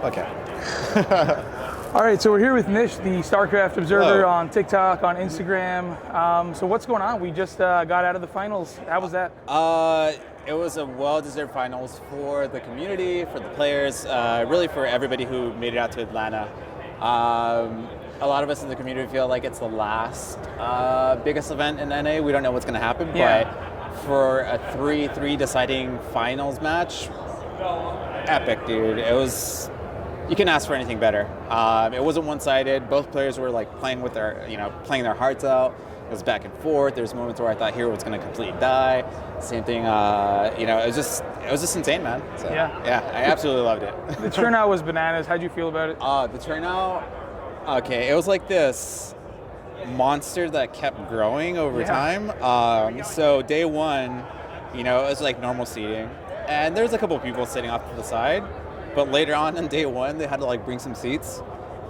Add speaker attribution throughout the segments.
Speaker 1: Okay.
Speaker 2: All right, so we're here with Nish, the Starcraft Observer,
Speaker 1: Hello.
Speaker 2: on TikTok, on Instagram. So what's going on? We just got out of the finals. How was that?
Speaker 1: It was a well-deserved finals for the community, for the players, really for everybody who made it out to Atlanta. A lot of us in the community feel like it's the last biggest event in NA. We don't know what's going to happen, but for a 3-3 deciding finals match, epic, dude. It was. You can ask for anything better. It wasn't one-sided. Both players were like playing with their, playing their hearts out. It was back and forth. There's moments where I thought Hero was going to completely die. Same thing. It was just insane, man. So, yeah, I absolutely loved it.
Speaker 2: The turnout was bananas. How'd you feel about it?
Speaker 1: The turnout. Okay, it was like this monster that kept growing over time. So day one, it was like normal seating, and there's a couple of people sitting off to the side. But later on in day one, they had to like bring some seats.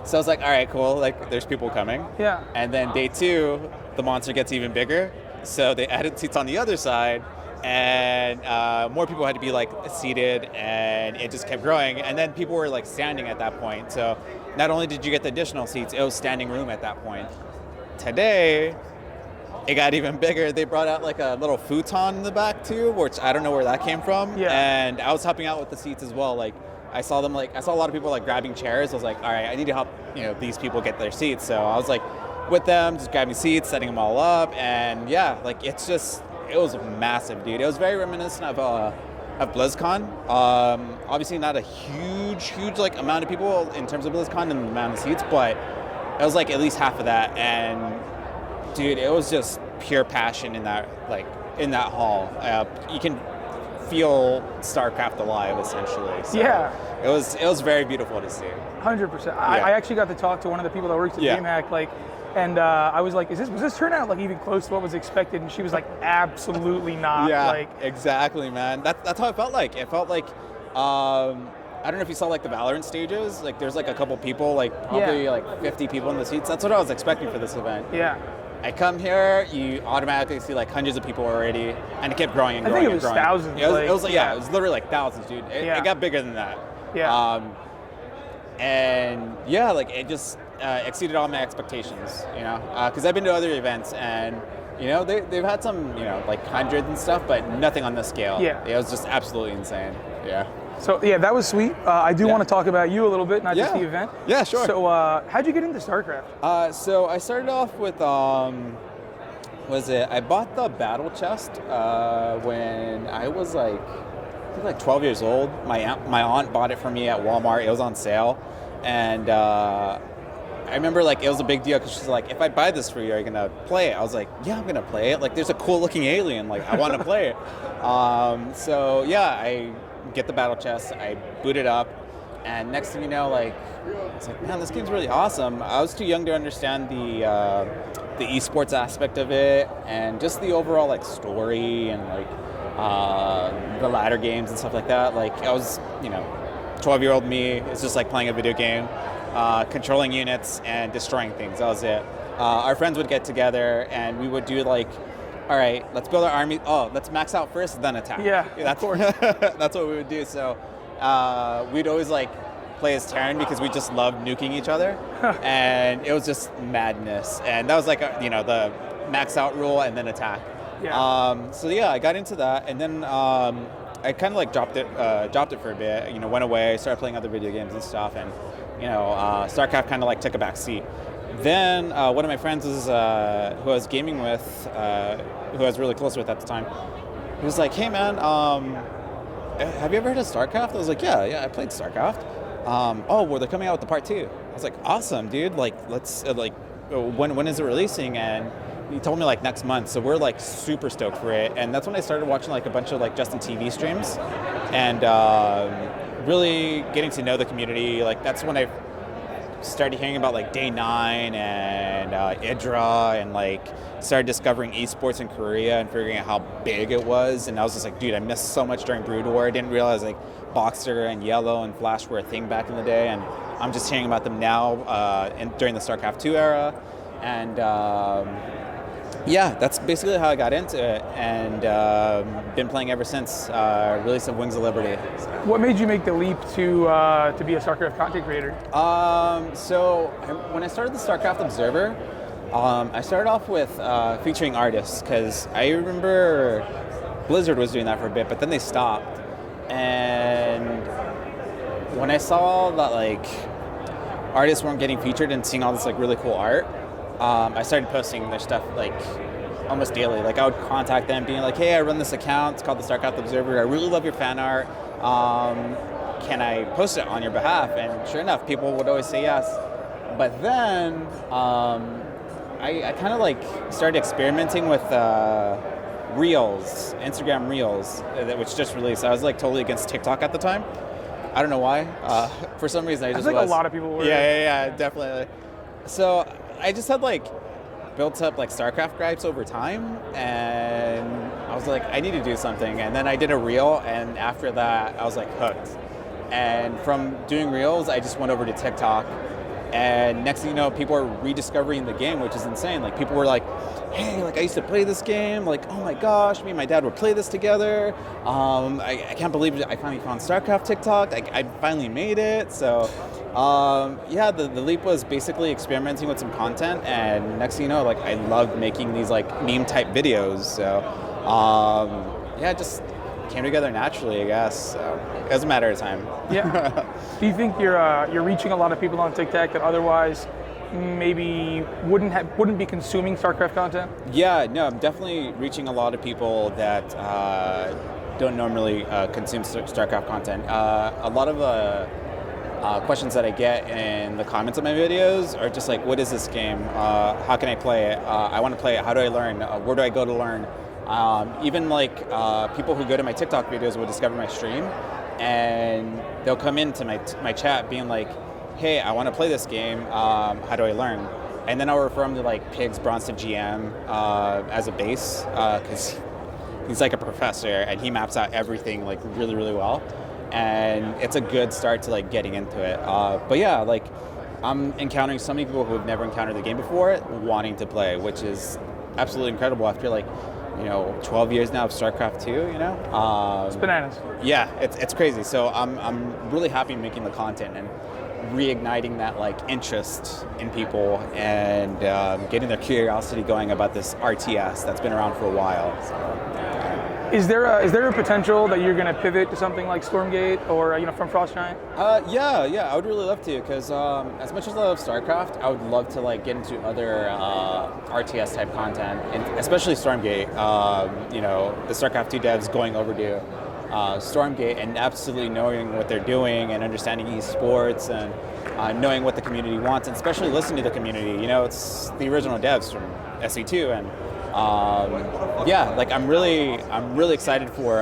Speaker 1: So I was like, all right, cool. Like there's people coming.
Speaker 2: Yeah.
Speaker 1: And then day two, the monster gets even bigger. So they added seats on the other side, and more people had to be like seated, and it just kept growing. And then people were like standing at that point. So not only did you get the additional seats, it was standing room at that point. Today, it got even bigger. They brought out like a little futon in the back too, which I don't know where that came from.
Speaker 2: Yeah.
Speaker 1: And I was helping out with the seats as well. Like I saw a lot of people like grabbing chairs. I was like, all right, I need to help, these people get their seats. So I was like with them, just grabbing seats, setting them all up. And yeah, like it was massive, dude. It was very reminiscent of BlizzCon. Obviously not a huge like amount of people in terms of BlizzCon and the amount of seats, but it was like at least half of that. And dude, it was just pure passion in that hall. You can feel StarCraft alive, essentially. So it was very beautiful to see.
Speaker 2: 100%. I actually got to talk to one of the people that works at Dreamhack, and I was like, was this turnout like even close to what was expected? And she was like, absolutely not.
Speaker 1: Yeah, exactly, man. That's how it felt like. It felt like, I don't know if you saw like the Valorant stages. Like there's like a couple people, like probably like 50 people in the seats. That's what I was expecting for this event.
Speaker 2: Yeah.
Speaker 1: I come here, you automatically see like hundreds of people already, and it kept growing and growing.
Speaker 2: I think it was thousands.
Speaker 1: It was literally like thousands, dude. It got bigger than that.
Speaker 2: Yeah.
Speaker 1: And yeah, like it just exceeded all my expectations, because I've been to other events and, they've had some, like hundreds and stuff, but nothing on this scale.
Speaker 2: Yeah.
Speaker 1: It was just absolutely insane. Yeah.
Speaker 2: So yeah, that was sweet. I do want to talk about you a little bit, not just the event.
Speaker 1: Yeah, sure.
Speaker 2: So how'd you get into StarCraft?
Speaker 1: So I started off with, I bought the battle chest when I was like 12 years old. My aunt bought it for me at Walmart. It was on sale, and I remember like it was a big deal because she's like, if I buy this for you, are you gonna play it? I was like, yeah, I'm gonna play it. Like there's a cool looking alien. Like I want to play it. So yeah, I get the battle chest, I boot it up, and next thing you know, like it's like, man, this game's really awesome. I was too young to understand the esports aspect of it and just the overall like story and like the ladder games and stuff like that. Like I was, 12-year-old me, it's just like playing a video game, controlling units and destroying things. That was it. Our friends would get together and we would do like, all right, let's build our army. Oh, let's max out first, then attack.
Speaker 2: Yeah,
Speaker 1: that's what we would do. So we'd always like play as Terran because we just loved nuking each other, and it was just madness. And that was like the max out rule and then attack.
Speaker 2: Yeah.
Speaker 1: So yeah, I got into that, and then I kind of like dropped it for a bit. Went away, started playing other video games and stuff, and StarCraft kind of like took a back seat. Then one of my friends who I was gaming with, who I was really close with at the time, he was like, "Hey man, have you ever heard of StarCraft?" I was like, "Yeah, I played StarCraft." Oh, well, they're coming out with the part 2. I was like, "Awesome, dude! Like, let's when is it releasing?" And he told me like next month, so we're like super stoked for it. And that's when I started watching like a bunch of like Justin TV streams, and really getting to know the community. Like that's when I started hearing about like Day 9 and Idra, and like started discovering esports in Korea and figuring out how big it was. And I was just like, dude, I missed so much during Brood War. I didn't realize like Boxer and Yellow and Flash were a thing back in the day, and I'm just hearing about them now during the StarCraft 2 era. And Yeah, that's basically how I got into it, and been playing ever since release of Wings of Liberty. So.
Speaker 2: What made you make the leap to be a Starcraft content creator?
Speaker 1: When I started the Starcraft Observer, I started off with featuring artists, because I remember Blizzard was doing that for a bit, but then they stopped. And when I saw that like artists weren't getting featured and seeing all this like really cool art, I started posting their stuff like almost daily. Like I would contact them being like, hey, I run this account, it's called the Starcraft Observer, I really love your fan art, can I post it on your behalf? And sure enough, people would always say yes. But then I kind of like started experimenting with Reels, Instagram Reels, which just released. I was like totally against TikTok at the time. I don't know why. For some reason, I just
Speaker 2: think
Speaker 1: was.
Speaker 2: A lot of people were.
Speaker 1: Yeah, definitely. So I just had like built up like StarCraft gripes over time, and I was like, I need to do something. And then I did a reel, and after that, I was like hooked. And from doing reels, I just went over to TikTok. And next thing you know, people are rediscovering the game, which is insane. Like people were like, hey, like I used to play this game. Like, oh my gosh, me and my dad would play this together. I can't believe it. I finally found StarCraft TikTok. I finally made it. So yeah, the leap was basically experimenting with some content. And next thing you know, like I loved making these like meme type videos. So yeah, just came together naturally, I guess. So it was a matter of time.
Speaker 2: Yeah. Do you think you're reaching a lot of people on TikTok that otherwise maybe wouldn't be consuming StarCraft content?
Speaker 1: Yeah, no, I'm definitely reaching a lot of people that don't normally consume StarCraft content. A lot of questions that I get in the comments of my videos are just like, what is this game? How can I play it? I want to play it. How do I learn? Where do I go to learn? Even like people who go to my TikTok videos will discover my stream, and they'll come into my chat being like, hey, I want to play this game, how do I learn? And then I'll refer them to like Pigs Bronson GM as a base, because he's like a professor and he maps out everything like really, really well. And it's a good start to like getting into it. But yeah, like I'm encountering so many people who have never encountered the game before wanting to play, which is absolutely incredible after like 12 years now of StarCraft 2,
Speaker 2: It's bananas.
Speaker 1: Yeah, it's crazy. So I'm really happy making the content and reigniting that like interest in people and getting their curiosity going about this RTS that's been around for a while. So,
Speaker 2: Is there a potential that you're going to pivot to something like Stormgate or from Frost Giant?
Speaker 1: Yeah, I would really love to, because as much as I love StarCraft, I would love to like get into other RTS type content, and especially Stormgate. The StarCraft 2 devs going over to Stormgate and absolutely knowing what they're doing and understanding esports and knowing what the community wants, and especially listening to the community. It's the original devs from SE2, and yeah, like I'm really excited for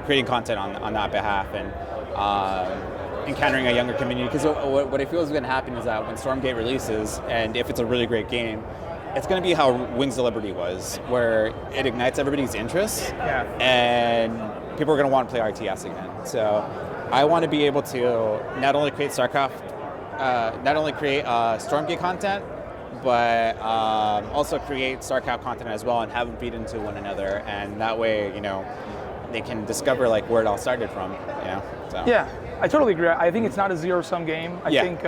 Speaker 1: creating content on that behalf and encountering a younger community. Because what I feel is going to happen is that when Stormgate releases, and if it's a really great game, it's going to be how Wings of Liberty was, where it ignites everybody's interest, and people are going to want to play RTS again. So I want to be able to not only create Stormgate content, but also create StarCraft content as well and have them feed into one another, and that way, they can discover like where it all started from. So.
Speaker 2: Yeah, I totally agree. I think it's not a zero-sum game. I think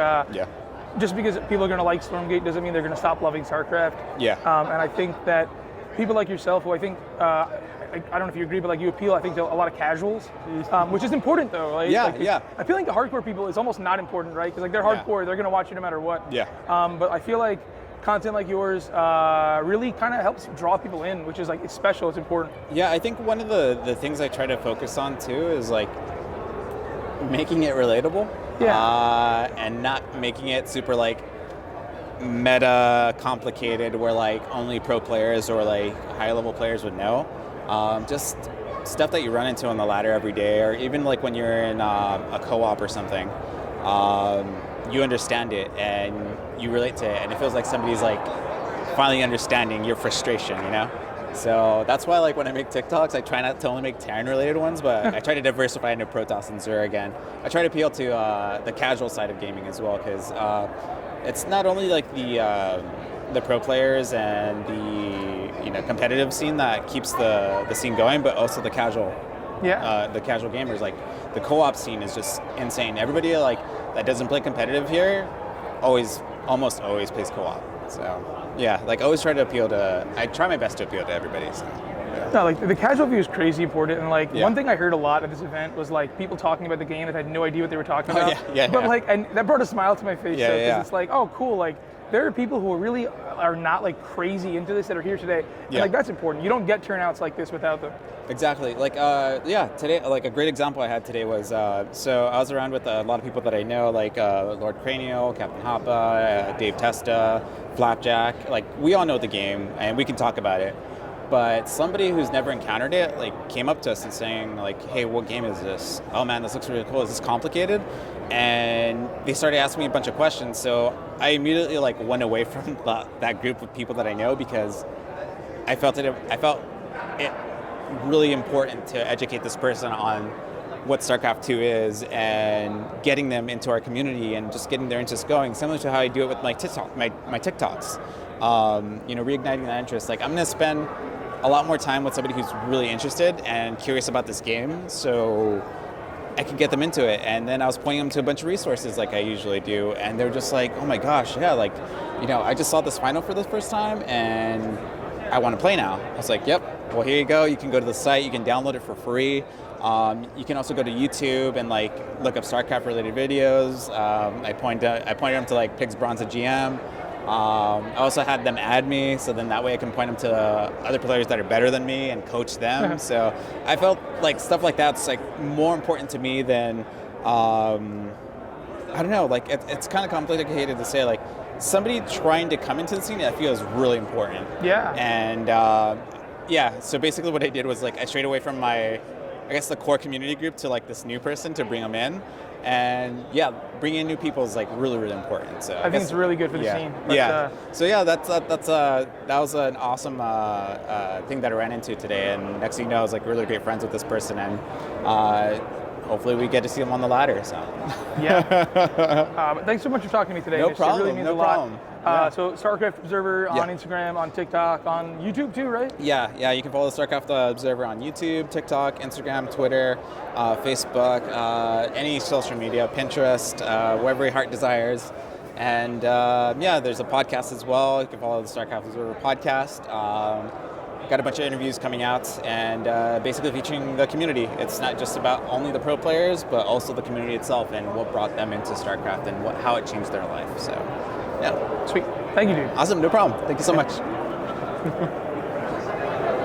Speaker 2: just because people are going to like Stormgate doesn't mean they're going to stop loving StarCraft.
Speaker 1: Yeah.
Speaker 2: And I think that people like yourself, who I think, I don't know if you agree, but like you appeal, I think, to a lot of casuals, which is important though, right?
Speaker 1: Yeah.
Speaker 2: I feel like the hardcore people is almost not important, right? Because like they're hardcore, they're going to watch you no matter what.
Speaker 1: Yeah.
Speaker 2: But I feel like content like yours really kind of helps draw people in, which is like, it's special, it's important.
Speaker 1: Yeah, I think one of the things I try to focus on too is like making it relatable.
Speaker 2: Yeah.
Speaker 1: And not making it super like meta complicated where like only pro players or like high level players would know. Just stuff that you run into on the ladder every day, or even like when you're in a co-op or something. You understand it and you relate to it, and it feels like somebody's like finally understanding your frustration, So that's why like when I make TikToks, I try not to only make Terran related ones, but I try to diversify into Protoss and Xur again. I try to appeal to the casual side of gaming as well, because it's not only like the the pro players and the competitive scene that keeps the scene going, but also the casual gamers. Like the co-op scene is just insane. Everybody like that doesn't play competitive here almost always plays co-op. So yeah, like I try my best to appeal to everybody. So. Yeah.
Speaker 2: No, like the casual view is crazy important, and like one thing I heard a lot at this event was like people talking about the game that had no idea what they were talking about. But like, and that brought a smile to my face. Because it's like, oh, cool. Like there are people who really are not like crazy into this that are here today, and like that's important. You don't get turnouts like this without them.
Speaker 1: Exactly. Like today, like a great example I had today was so I was around with a lot of people that I know, like Lord Cranial, Captain Hoppa, Dave Testa, Flapjack. Like we all know the game and we can talk about it. But somebody who's never encountered it like came up to us and saying like, hey, what game is this? Oh man, this looks really cool. Is this complicated? And they started asking me a bunch of questions. So I immediately like went away from that group of people that I know because I felt it really important to educate this person on what StarCraft 2 is and getting them into our community and just getting their interest going, similar to how I do it with my TikToks. Reigniting that interest. Like I'm going to spend a lot more time with somebody who's really interested and curious about this game, so I can get them into it. And then I was pointing them to a bunch of resources like I usually do, and they're just like, oh my gosh, yeah, like, I just saw this final for the first time and I want to play now. I was like, yep, well, here you go. You can go to the site, you can download it for free. You can also go to YouTube and like look up StarCraft related videos. I pointed them to like Pigs Bronze GM. I also had them add me, so then that way I can point them to other players that are better than me and coach them. So I felt like stuff like that's like more important to me than I don't know. Like it's kind of complicated to say. Like somebody trying to come into the scene, I feel is really important.
Speaker 2: Yeah.
Speaker 1: And so basically what I did was like I strayed away from the core community group to like this new person to bring them in. And bringing in new people is like really, really important. So
Speaker 2: I think it's really good for the scene.
Speaker 1: But, that was an awesome thing that I ran into today. And next thing you know, I was like really great friends with this person, and hopefully we get to see them on the ladder. So
Speaker 2: thanks so much for talking to me today.
Speaker 1: No
Speaker 2: Nish.
Speaker 1: problem.
Speaker 2: It really means
Speaker 1: no
Speaker 2: a lot.
Speaker 1: problem.
Speaker 2: So Starcraft Observer on Instagram, on TikTok, on YouTube too, right?
Speaker 1: Yeah. You can follow the Starcraft Observer on YouTube, TikTok, Instagram, Twitter, Facebook, any social media, Pinterest, wherever your heart desires. And there's a podcast as well. You can follow the Starcraft Observer podcast. Got a bunch of interviews coming out and basically featuring the community. It's not just about only the pro players, but also the community itself and what brought them into StarCraft and how it changed their life. So. Yeah.
Speaker 2: Sweet. Thank you, dude.
Speaker 1: Awesome. No problem. Thank you so much.